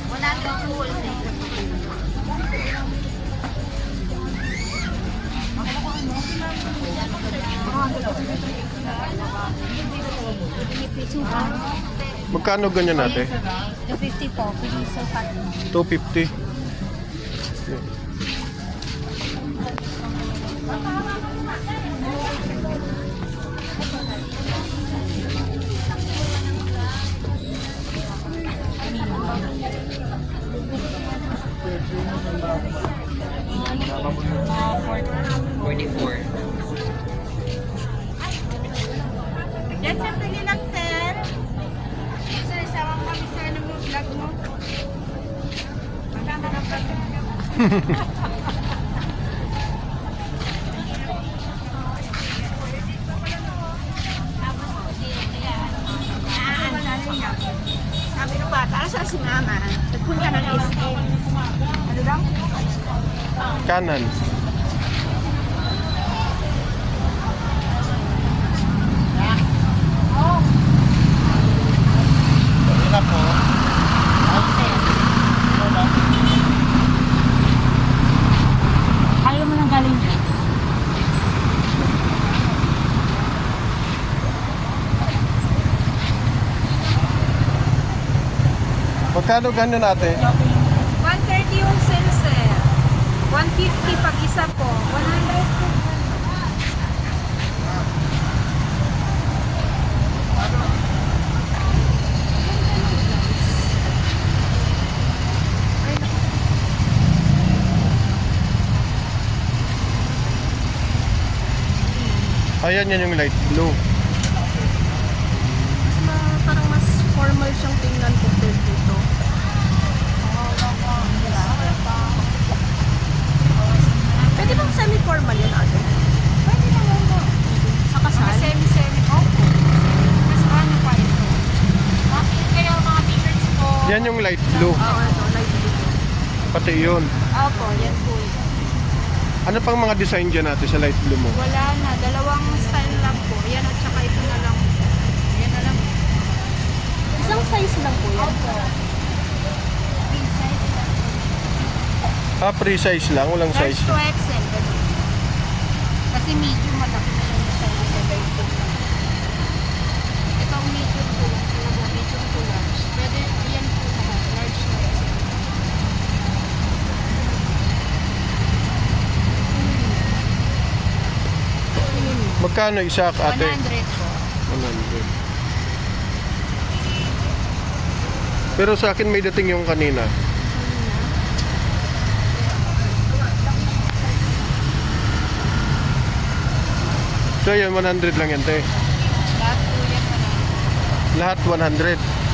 Wala tong wholesale. Magkano ganyan natin? 250 po, piso pa. 250. Yes, sir, pili lang, sir. Sir, sawang kami, sir, ng vlog mo. Maganda na vlog. Sabi ng bata, asa si mama? Nagpunta ng SM. Ano lang? Kanan. Wala po. Ayaw mo nang galing dyan. Magkano ganyan natin? 130 yung sale, sir. 150 pag isa po. 100 po. Ayan yan yung light blue. Parang mas formal siyang tingnan compared dito. Pwede bang semi-formal yun, ate? Pwede naman mo. Sa kasal? Semi-semi. Opo. Mas ano pa ito? Bakit kayo mga figures po? Yan yung light blue. Oo, ito. Light blue. Pati yun. Opo, yan po. Ano pang mga design dyan natin sa light blue mo? Wala na. Dalawang style lang po. Yan at saka ito na lang. Yan na lang. Isang size lang po yan. Opo. Ah, pre-size lang. Walang Large size. to XL. Ganun. Kasi medium malaki na yung size sa ganito. Ito ang medium po. Talaga medium to large. Pwede yan po lahat. Large to XL. Magkano isa ate? 100 po. 100. Pero sa akin may dating yung kanina. So yun, 100 lang yan te. Lahat po yan. Lahat 100.